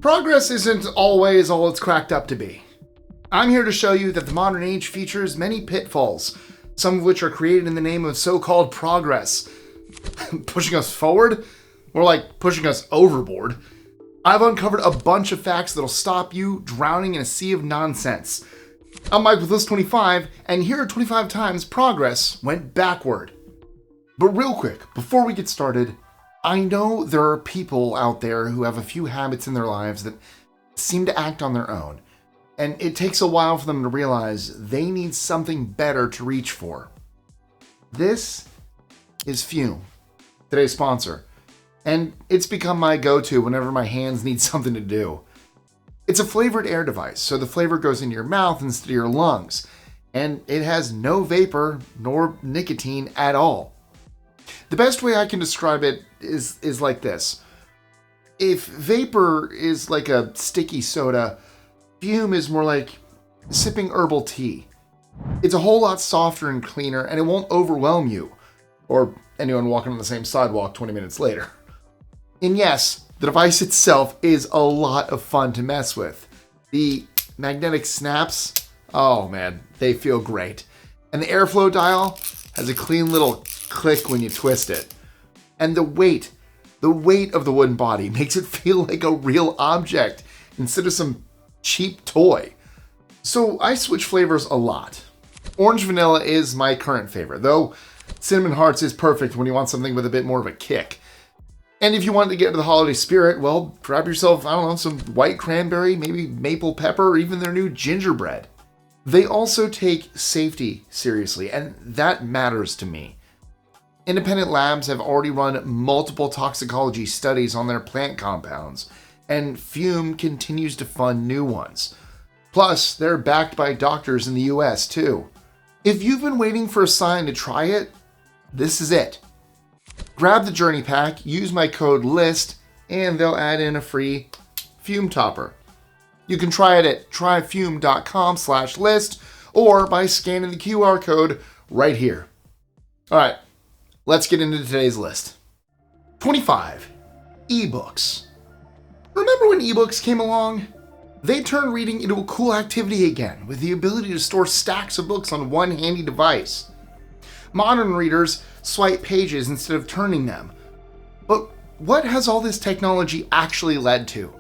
Progress isn't always all it's cracked up to be. I'm here to show you that the modern age features many pitfalls, some of which are created in the name of so-called progress. Pushing us forward? More like pushing us overboard. I've uncovered a bunch of facts that'll stop you drowning in a sea of nonsense. I'm Mike with List 25, and here are 25 times progress went backward. But real quick, before we get started, I know there are people out there who have a few habits in their lives that seem to act on their own, and it takes a while for them to realize they need something better to reach for. This is Fume, today's sponsor, and it's become my go-to whenever my hands need something to do. It's a flavored air device, so the flavor goes into your mouth instead of your lungs, and it has no vapor nor nicotine at all. The best way I can describe it is like this. If vapor is like a sticky soda, Fume is more like sipping herbal tea. It's a whole lot softer and cleaner, and it won't overwhelm you, or anyone walking on the same sidewalk 20 minutes later. And yes, the device itself is a lot of fun to mess with. The magnetic snaps, oh man, they feel great. And the airflow dial has a clean little click when you twist it. And the weight of the wooden body makes it feel like a real object instead of some cheap toy. So I switch flavors a lot. Orange vanilla is my current favorite, though cinnamon hearts is perfect when you want something with a bit more of a kick. And if you want to get into the holiday spirit, well, grab yourself, some white cranberry, maybe maple pepper, or even their new gingerbread. They also take safety seriously, and that matters to me. Independent labs have already run multiple toxicology studies on their plant compounds, and Fume continues to fund new ones. Plus, they're backed by doctors in the US too. If you've been waiting for a sign to try it, this is it. Grab the Journey Pack, use my code LIST, and they'll add in a free Fume topper. You can try it at tryfume.com/list or by scanning the QR code right here. All right, let's get into today's list. 25. Ebooks. Remember when ebooks came along? They turned reading into a cool activity again with the ability to store stacks of books on one handy device. Modern readers swipe pages instead of turning them. But what has all this technology actually led to?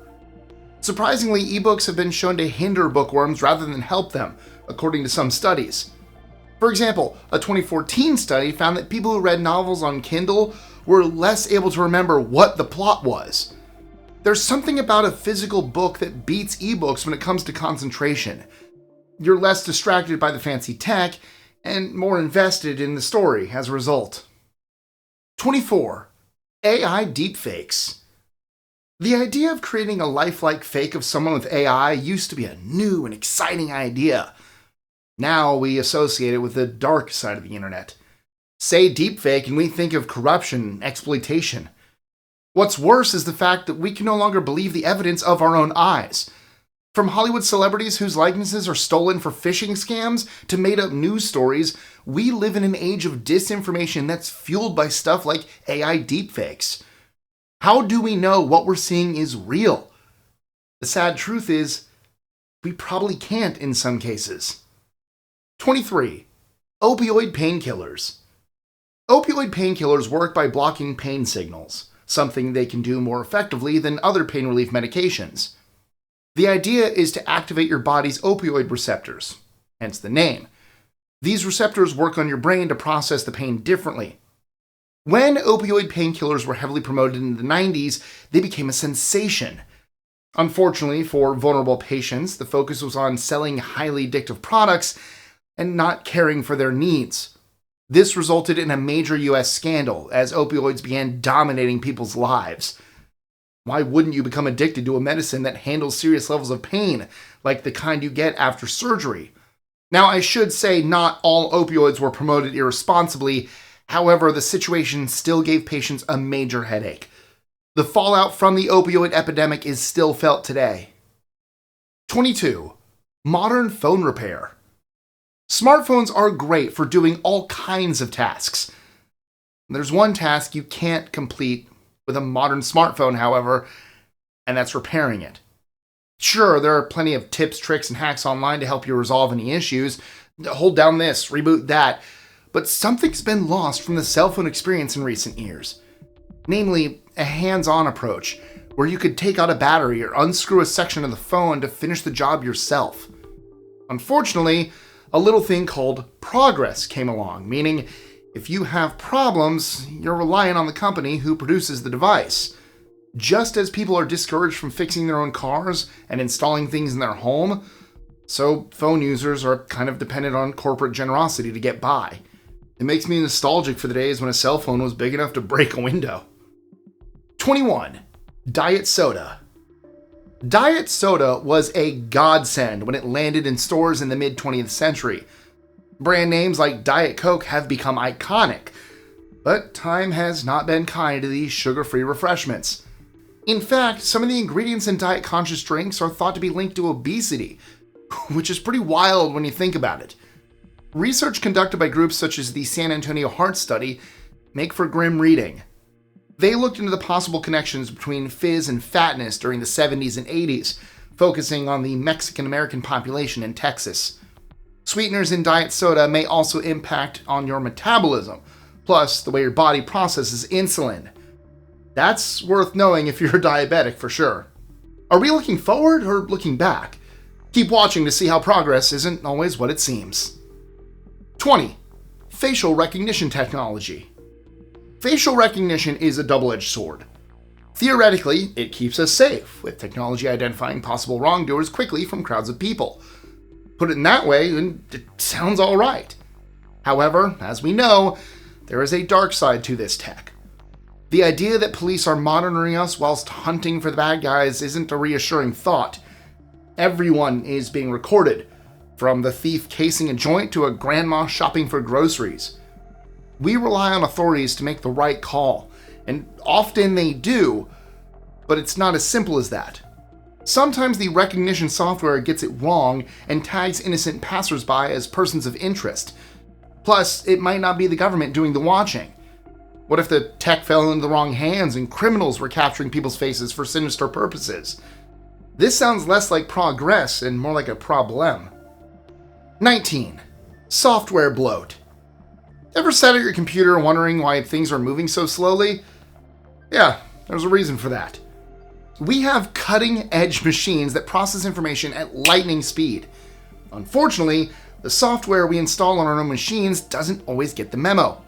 Surprisingly, ebooks have been shown to hinder bookworms rather than help them, according to some studies. For example, a 2014 study found that people who read novels on Kindle were less able to remember what the plot was. There's something about a physical book that beats ebooks when it comes to concentration. You're less distracted by the fancy tech and more invested in the story as a result. 24. AI Deepfakes. The idea of creating a lifelike fake of someone with AI used to be a new and exciting idea. Now we associate it with the dark side of the internet. Say deepfake and we think of corruption and exploitation. What's worse is the fact that we can no longer believe the evidence of our own eyes. From Hollywood celebrities whose likenesses are stolen for phishing scams to made-up news stories, we live in an age of disinformation that's fueled by stuff like AI deepfakes. How do we know what we're seeing is real? The sad truth is, we probably can't in some cases. 23. Opioid Painkillers. Opioid painkillers work by blocking pain signals, something they can do more effectively than other pain relief medications. The idea is to activate your body's opioid receptors, hence the name. These receptors work on your brain to process the pain differently. When opioid painkillers were heavily promoted in the 90s, they became a sensation. Unfortunately for vulnerable patients, the focus was on selling highly addictive products and not caring for their needs. This resulted in a major US scandal as opioids began dominating people's lives. Why wouldn't you become addicted to a medicine that handles serious levels of pain, like the kind you get after surgery? Now, I should say not all opioids were promoted irresponsibly. However, the situation still gave patients a major headache. The fallout from the opioid epidemic is still felt today. 22. Modern phone repair. Smartphones are great for doing all kinds of tasks. There's one task you can't complete with a modern smartphone, however, and that's repairing it. Sure, there are plenty of tips, tricks, and hacks online to help you resolve any issues. Hold down this, reboot that. But something's been lost from the cell phone experience in recent years. Namely, a hands-on approach, where you could take out a battery or unscrew a section of the phone to finish the job yourself. Unfortunately, a little thing called progress came along, meaning if you have problems, you're relying on the company who produces the device. Just as people are discouraged from fixing their own cars and installing things in their home, so phone users are kind of dependent on corporate generosity to get by. It makes me nostalgic for the days when a cell phone was big enough to break a window. 21. Diet soda. Diet soda was a godsend when it landed in stores in the mid-20th century. Brand names like Diet Coke have become iconic, but time has not been kind to these sugar-free refreshments. In fact, some of the ingredients in diet-conscious drinks are thought to be linked to obesity, which is pretty wild when you think about it. Research conducted by groups such as the San Antonio Heart Study make for grim reading. They looked into the possible connections between fizz and fatness during the 70s and 80s, focusing on the Mexican-American population in Texas. Sweeteners in diet soda may also impact on your metabolism, plus the way your body processes insulin. That's worth knowing if you're diabetic for sure. Are we looking forward or looking back? Keep watching to see how progress isn't always what it seems. 20. Facial recognition technology. Facial recognition is a double-edged sword. Theoretically, it keeps us safe, with technology identifying possible wrongdoers quickly from crowds of people. Put it in that way, and it sounds alright. However, as we know, there is a dark side to this tech. The idea that police are monitoring us whilst hunting for the bad guys isn't a reassuring thought. Everyone is being recorded, from the thief casing a joint to a grandma shopping for groceries. We rely on authorities to make the right call, and often they do, but it's not as simple as that. Sometimes the recognition software gets it wrong and tags innocent passersby as persons of interest. Plus, it might not be the government doing the watching. What if the tech fell into the wrong hands and criminals were capturing people's faces for sinister purposes? This sounds less like progress and more like a problem. 19. Software bloat. Ever sat at your computer wondering why things are moving so slowly? Yeah, there's a reason for that. We have cutting-edge machines that process information at lightning speed. Unfortunately, the software we install on our own machines doesn't always get the memo.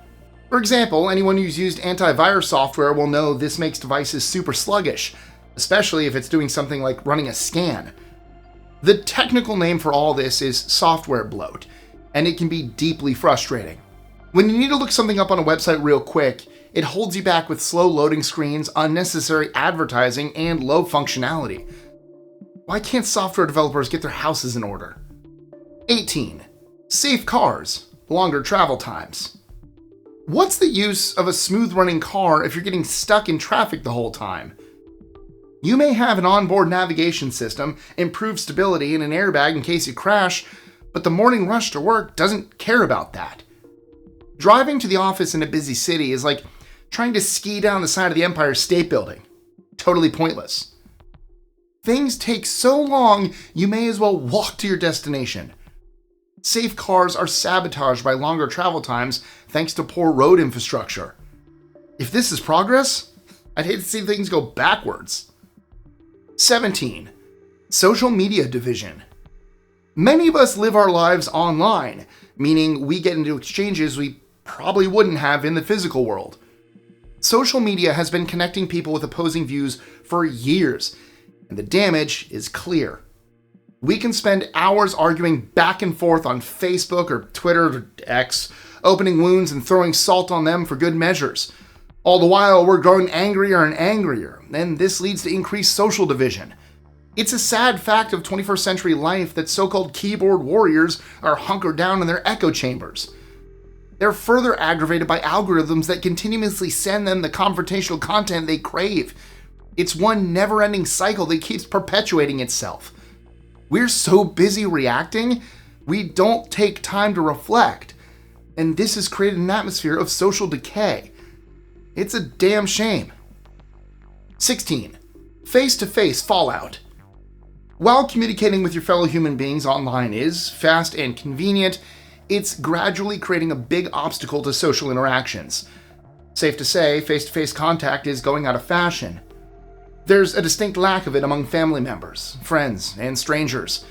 For example, anyone who's used antivirus software will know this makes devices super sluggish, especially if it's doing something like running a scan. The technical name for all this is software bloat, and it can be deeply frustrating. When you need to look something up on a website real quick, it holds you back with slow loading screens, unnecessary advertising, and low functionality. Why can't software developers get their houses in order? 18. Safe cars, longer travel times. What's the use of a smooth-running car if you're getting stuck in traffic the whole time? You may have an onboard navigation system, improved stability, and an airbag in case you crash, but the morning rush to work doesn't care about that. Driving to the office in a busy city is like trying to ski down the side of the Empire State Building. Totally pointless. Things take so long, you may as well walk to your destination. Safe cars are sabotaged by longer travel times thanks to poor road infrastructure. If this is progress, I'd hate to see things go backwards. 17. Social media division. Many of us live our lives online, meaning we get into exchanges we probably wouldn't have in the physical world. Social media has been connecting people with opposing views for years, and the damage is clear. We can spend hours arguing back and forth on Facebook or Twitter or X, opening wounds and throwing salt on them for good measures. All the while, we're growing angrier and angrier, and this leads to increased social division. It's a sad fact of 21st century life that so-called keyboard warriors are hunkered down in their echo chambers. They're further aggravated by algorithms that continuously send them the confrontational content they crave. It's one never-ending cycle that keeps perpetuating itself. We're so busy reacting, we don't take time to reflect, and this has created an atmosphere of social decay. It's a damn shame. 16. Face-to-face fallout. While communicating with your fellow human beings online is fast and convenient, it's gradually creating a big obstacle to social interactions. Safe to say, face-to-face contact is going out of fashion. There's a distinct lack of it among family members, friends, and strangers.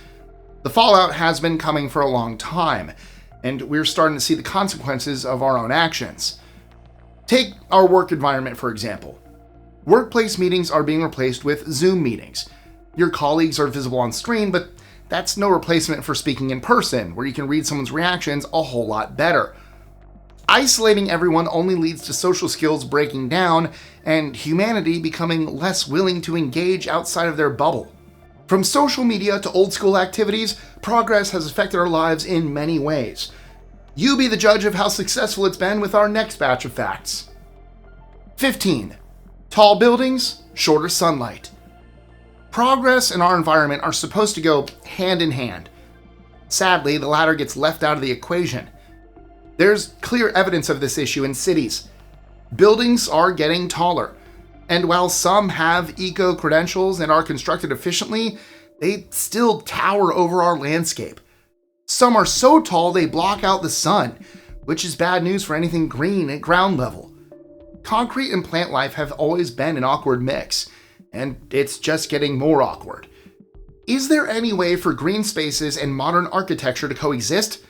The fallout has been coming for a long time, and we're starting to see the consequences of our own actions. Take our work environment, for example. Workplace meetings are being replaced with Zoom meetings. Your colleagues are visible on screen, but that's no replacement for speaking in person, where you can read someone's reactions a whole lot better. Isolating everyone only leads to social skills breaking down and humanity becoming less willing to engage outside of their bubble. From social media to old school activities, progress has affected our lives in many ways. You be the judge of how successful it's been with our next batch of facts. 15. Tall buildings, shorter sunlight. Progress and our environment are supposed to go hand in hand. Sadly, the latter gets left out of the equation. There's clear evidence of this issue in cities. Buildings are getting taller, and while some have eco-credentials and are constructed efficiently, they still tower over our landscape. Some are so tall they block out the sun, which is bad news for anything green at ground level. Concrete and plant life have always been an awkward mix, and it's just getting more awkward. Is there any way for green spaces and modern architecture to coexist?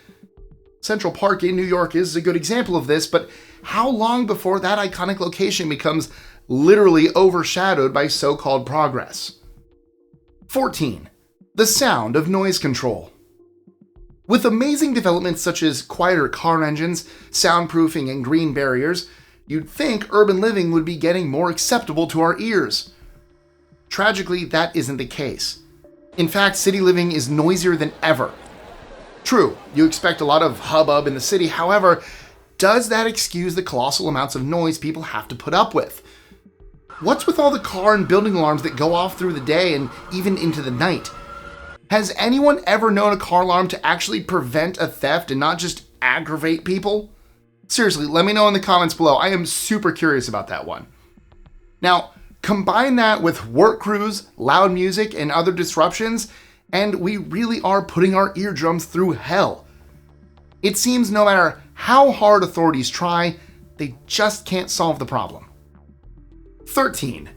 Central Park in New York is a good example of this, but how long before that iconic location becomes literally overshadowed by so-called progress? 14. The sound of noise control. With amazing developments such as quieter car engines, soundproofing, and green barriers, you'd think urban living would be getting more acceptable to our ears. Tragically, that isn't the case. In fact, city living is noisier than ever. True, you expect a lot of hubbub in the city, however, does that excuse the colossal amounts of noise people have to put up with? What's with all the car and building alarms that go off through the day and even into the night? Has anyone ever known a car alarm to actually prevent a theft and not just aggravate people? Seriously, let me know in the comments below. I am super curious about that one. Now, combine that with work crews, loud music, and other disruptions, and we really are putting our eardrums through hell. It seems no matter how hard authorities try, they just can't solve the problem. 13.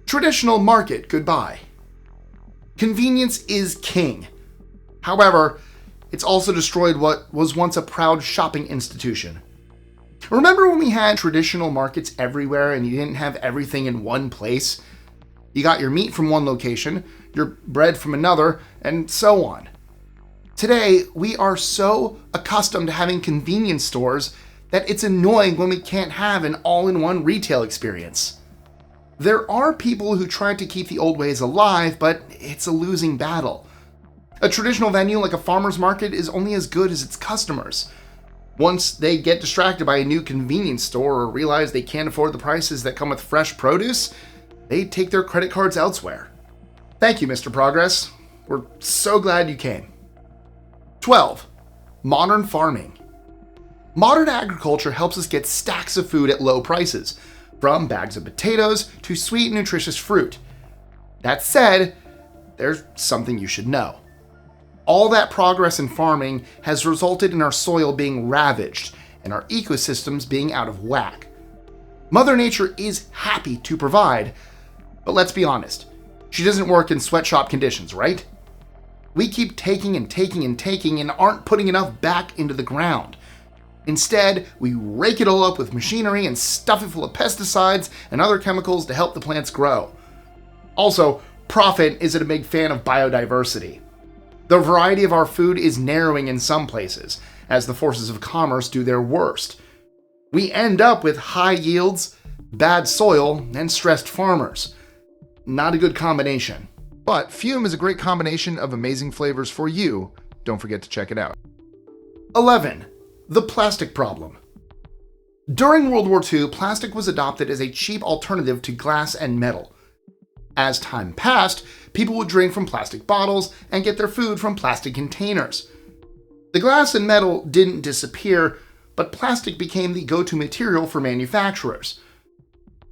Traditional market goodbye. Convenience is king. However, it's also destroyed what was once a proud shopping institution. Remember when we had traditional markets everywhere and you didn't have everything in one place? You got your meat from one location, your bread from another, and so on. Today, we are so accustomed to having convenience stores that it's annoying when we can't have an all-in-one retail experience. There are people who try to keep the old ways alive, but it's a losing battle. A traditional venue like a farmer's market is only as good as its customers. Once they get distracted by a new convenience store or realize they can't afford the prices that come with fresh produce, they take their credit cards elsewhere. Thank you, Mr. Progress. We're so glad you came. 12. Modern farming. Modern agriculture helps us get stacks of food at low prices, from bags of potatoes to sweet, nutritious fruit. That said, there's something you should know. All that progress in farming has resulted in our soil being ravaged and our ecosystems being out of whack. Mother Nature is happy to provide, but let's be honest, she doesn't work in sweatshop conditions, right? We keep taking and taking and taking and aren't putting enough back into the ground. Instead, we rake it all up with machinery and stuff it full of pesticides and other chemicals to help the plants grow. Also, profit isn't a big fan of biodiversity. The variety of our food is narrowing in some places, as the forces of commerce do their worst. We end up with high yields, bad soil, and stressed farmers. Not a good combination. But Fume is a great combination of amazing flavors for you. Don't forget to check it out. 11. The plastic problem. During World War II, plastic was adopted as a cheap alternative to glass and metal. As time passed, people would drink from plastic bottles and get their food from plastic containers. The glass and metal didn't disappear, but plastic became the go-to material for manufacturers.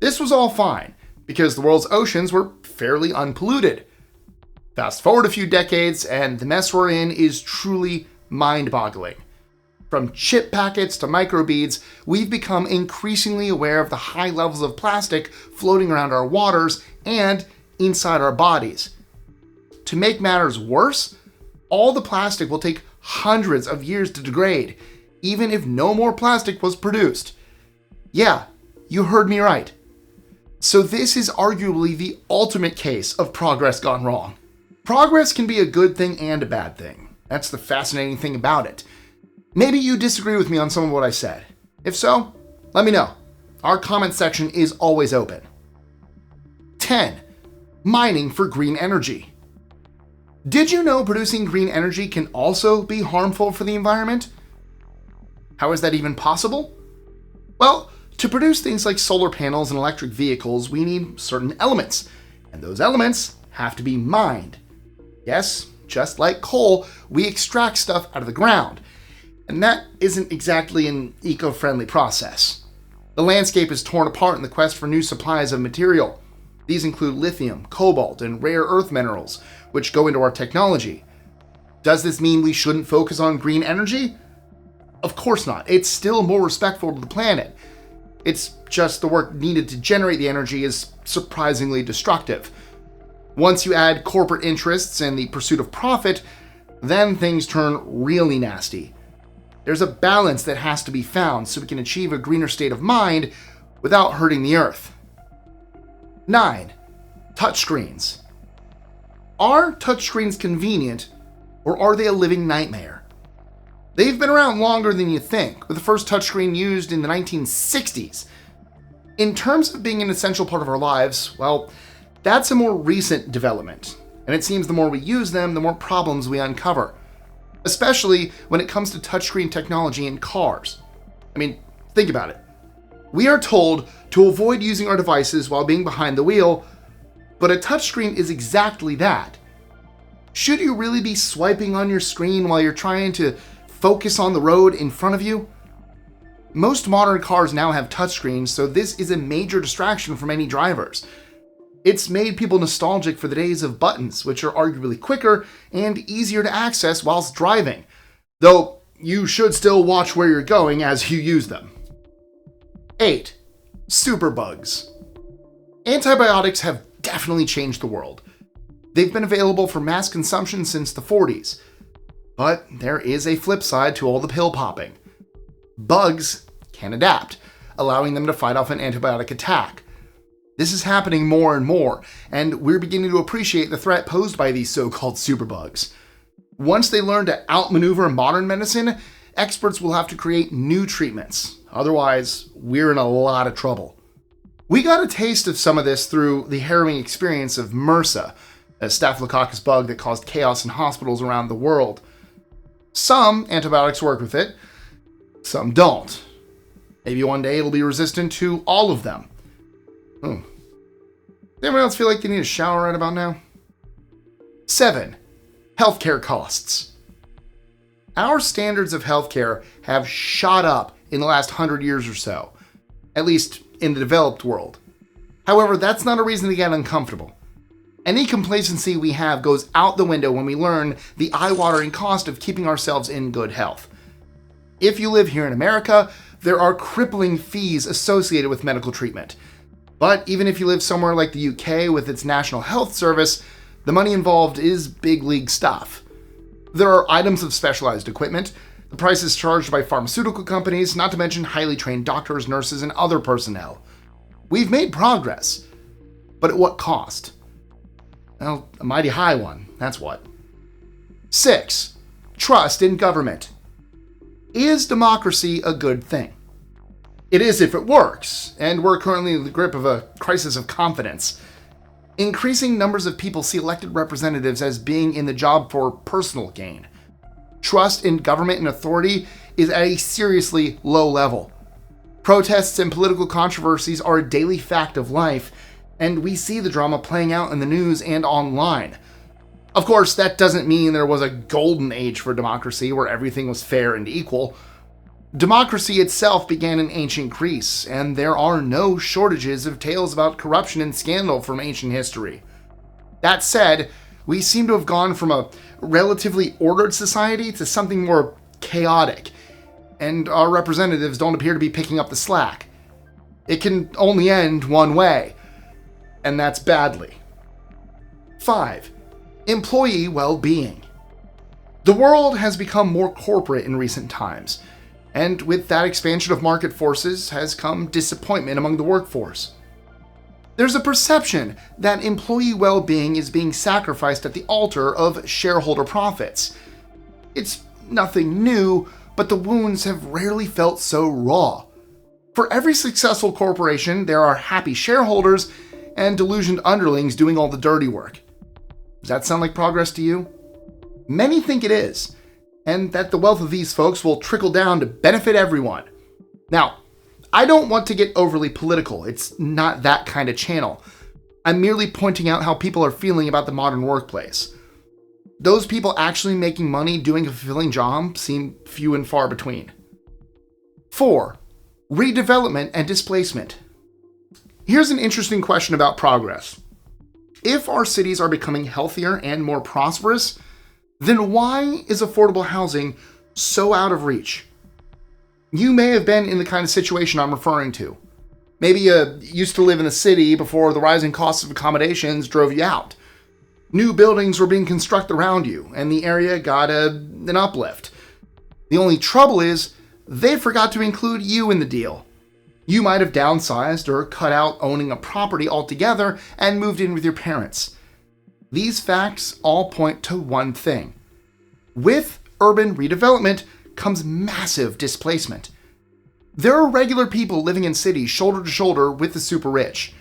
This was all fine, because the world's oceans were fairly unpolluted. Fast forward a few decades, and the mess we're in is truly mind-boggling. From chip packets to microbeads, we've become increasingly aware of the high levels of plastic floating around our waters and inside our bodies. To make matters worse, all the plastic will take hundreds of years to degrade, even if no more plastic was produced. Yeah, you heard me right. So this is arguably the ultimate case of progress gone wrong. Progress can be a good thing and a bad thing. That's the fascinating thing about it. Maybe you disagree with me on some of what I said. If so, let me know. Our comment section is always open. 10. Mining for green energy. Did you know producing green energy can also be harmful for the environment? How is that even possible? Well, to produce things like solar panels and electric vehicles, we need certain elements, and those elements have to be mined. Yes, just like coal, we extract stuff out of the ground, and that isn't exactly an eco-friendly process. The landscape is torn apart in the quest for new supplies of material. These include lithium, cobalt, and rare earth minerals, which go into our technology. Does this mean we shouldn't focus on green energy? Of course not. It's still more respectful to the planet. It's just the work needed to generate the energy is surprisingly destructive. Once you add corporate interests and the pursuit of profit, then things turn really nasty. There's a balance that has to be found so we can achieve a greener state of mind without hurting the earth. 9. Touchscreens. Are touchscreens convenient, or are they a living nightmare? They've been around longer than you think, with the first touchscreen used in the 1960s. In terms of being an essential part of our lives, well, that's a more recent development, and it seems the more we use them, the more problems we uncover, especially when it comes to touchscreen technology in cars. I mean, think about it. We are told to avoid using our devices while being behind the wheel, but a touchscreen is exactly that. Should you really be swiping on your screen while you're trying to focus on the road in front of you? Most modern cars now have touchscreens, so this is a major distraction for many drivers. It's made people nostalgic for the days of buttons, which are arguably quicker and easier to access whilst driving, though you should still watch where you're going as you use them. 8. Superbugs. Antibiotics have definitely changed the world. They've been available for mass consumption since the 40s. But there is a flip side to all the pill popping. Bugs can adapt, allowing them to fight off an antibiotic attack. This is happening more and more, and we're beginning to appreciate the threat posed by these so-called superbugs. Once they learn to outmaneuver modern medicine, experts will have to create new treatments. Otherwise, we're in a lot of trouble. We got a taste of some of this through the harrowing experience of MRSA, a staphylococcus bug that caused chaos in hospitals around the world. Some antibiotics work with it, some don't. Maybe one day it'll be resistant to all of them. Does anyone else feel like they need a shower right about now? 7. Healthcare costs. Our standards of healthcare have shot up in the last 100 years or so, at least in the developed world. However, that's not a reason to get uncomfortable. Any complacency we have goes out the window when we learn the eye-watering cost of keeping ourselves in good health. If you live here in America, there are crippling fees associated with medical treatment. But even if you live somewhere like the UK with its National Health Service, the money involved is big league stuff. There are items of specialized equipment, the prices charged by pharmaceutical companies, not to mention highly trained doctors, nurses, and other personnel. We've made progress, but at what cost? Well, a mighty high one, that's what. 6. Trust in government. Is democracy a good thing? It is if it works, and we're currently in the grip of a crisis of confidence. Increasing numbers of people see elected representatives as being in the job for personal gain. Trust in government and authority is at a seriously low level. Protests and political controversies are a daily fact of life, and we see the drama playing out in the news and online. Of course, that doesn't mean there was a golden age for democracy where everything was fair and equal. Democracy itself began in ancient Greece, and there are no shortages of tales about corruption and scandal from ancient history. That said, we seem to have gone from a relatively ordered society to something more chaotic, and our representatives don't appear to be picking up the slack. It can only end one way, and that's badly. 5. Employee well-being. The world has become more corporate in recent times, and with that expansion of market forces has come disappointment among the workforce. There's a perception that employee well-being is being sacrificed at the altar of shareholder profits. It's nothing new, but the wounds have rarely felt so raw. For every successful corporation, there are happy shareholders and delusioned underlings doing all the dirty work. Does that sound like progress to you? Many think it is, and that the wealth of these folks will trickle down to benefit everyone. Now, I don't want to get overly political. It's not that kind of channel. I'm merely pointing out how people are feeling about the modern workplace. Those people actually making money doing a fulfilling job seem few and far between. 4. Redevelopment and displacement. Here's an interesting question about progress. If our cities are becoming healthier and more prosperous, then why is affordable housing so out of reach? You may have been in the kind of situation I'm referring to. Maybe you used to live in the city before the rising costs of accommodations drove you out. New buildings were being constructed around you, and the area got an uplift. The only trouble is, they forgot to include you in the deal. You might have downsized or cut out owning a property altogether and moved in with your parents. These facts all point to one thing. With urban redevelopment comes massive displacement. There are regular people living in cities shoulder to shoulder with the super rich.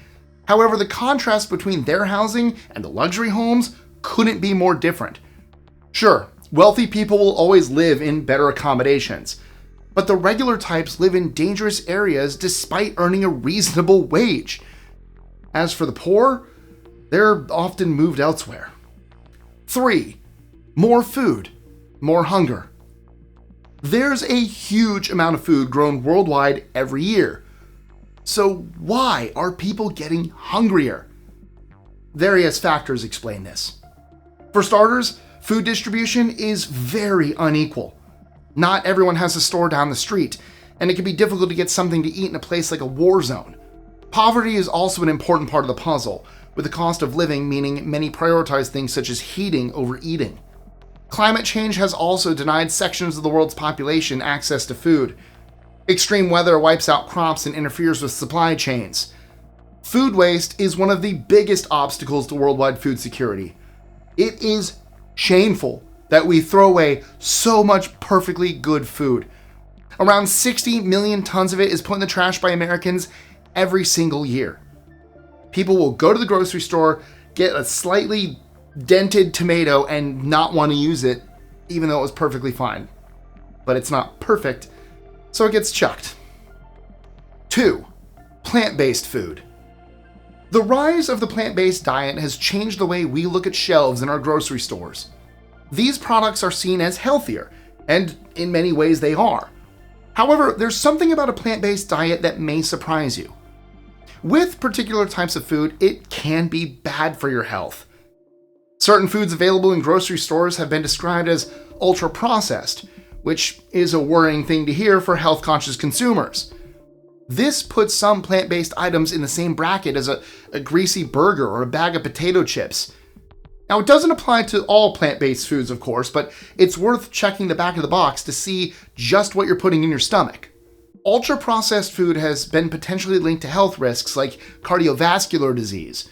However, the contrast between their housing and the luxury homes couldn't be more different. Sure, wealthy people will always live in better accommodations, but the regular types live in dangerous areas despite earning a reasonable wage. As for the poor, they're often moved elsewhere. 3. More food, more hunger. There's a huge amount of food grown worldwide every year. So why are people getting hungrier? Various factors explain this. For starters, food distribution is very unequal. Not everyone has a store down the street, and it can be difficult to get something to eat in a place like a war zone. Poverty is also an important part of the puzzle, with the cost of living meaning many prioritize things such as heating over eating. Climate change has also denied sections of the world's population access to food. Extreme weather wipes out crops and interferes with supply chains. Food waste is one of the biggest obstacles to worldwide food security. It is shameful that we throw away so much perfectly good food. Around 60 million tons of it is put in the trash by Americans every single year. People will go to the grocery store, get a slightly dented tomato and not want to use it, even though it was perfectly fine. But it's not perfect, so it gets chucked. 2. Plant-based food. The rise of the plant-based diet has changed the way we look at shelves in our grocery stores. These products are seen as healthier, and in many ways they are. However, there's something about a plant-based diet that may surprise you. With particular types of food, it can be bad for your health. Certain foods available in grocery stores have been described as ultra-processed, which is a worrying thing to hear for health-conscious consumers. This puts some plant-based items in the same bracket as a greasy burger or a bag of potato chips. Now, it doesn't apply to all plant-based foods, of course, but it's worth checking the back of the box to see just what you're putting in your stomach. Ultra-processed food has been potentially linked to health risks like cardiovascular disease.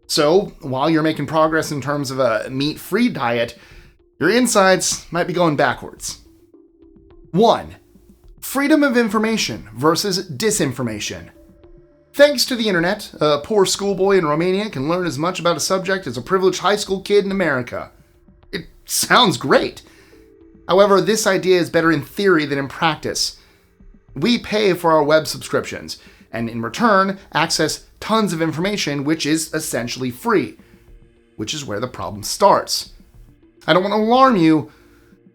So, while you're making progress in terms of a meat-free diet, your insides might be going backwards. 1. Freedom of information versus disinformation. Thanks to the internet, a poor schoolboy in Romania can learn as much about a subject as a privileged high school kid in America. It sounds great. However, this idea is better in theory than in practice. We pay for our web subscriptions, and in return, access tons of information which is essentially free, which is where the problem starts. I don't want to alarm you,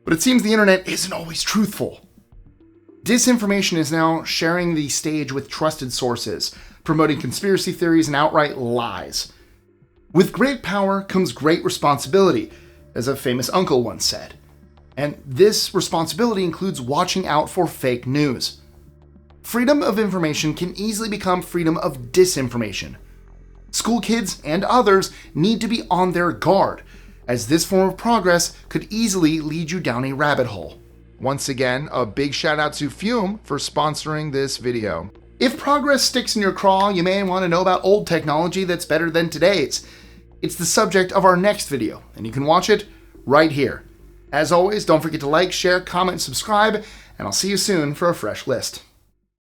but it seems the internet isn't always truthful. Disinformation is now sharing the stage with trusted sources, promoting conspiracy theories and outright lies. With great power comes great responsibility, as a famous uncle once said. And this responsibility includes watching out for fake news. Freedom of information can easily become freedom of disinformation. School kids and others need to be on their guard, as this form of progress could easily lead you down a rabbit hole. Once again, a big shout out to Fume for sponsoring this video. If progress sticks in your craw, you may want to know about old technology that's better than today's. It's the subject of our next video, and you can watch it right here. As always, don't forget to like, share, comment, subscribe, and I'll see you soon for a fresh list.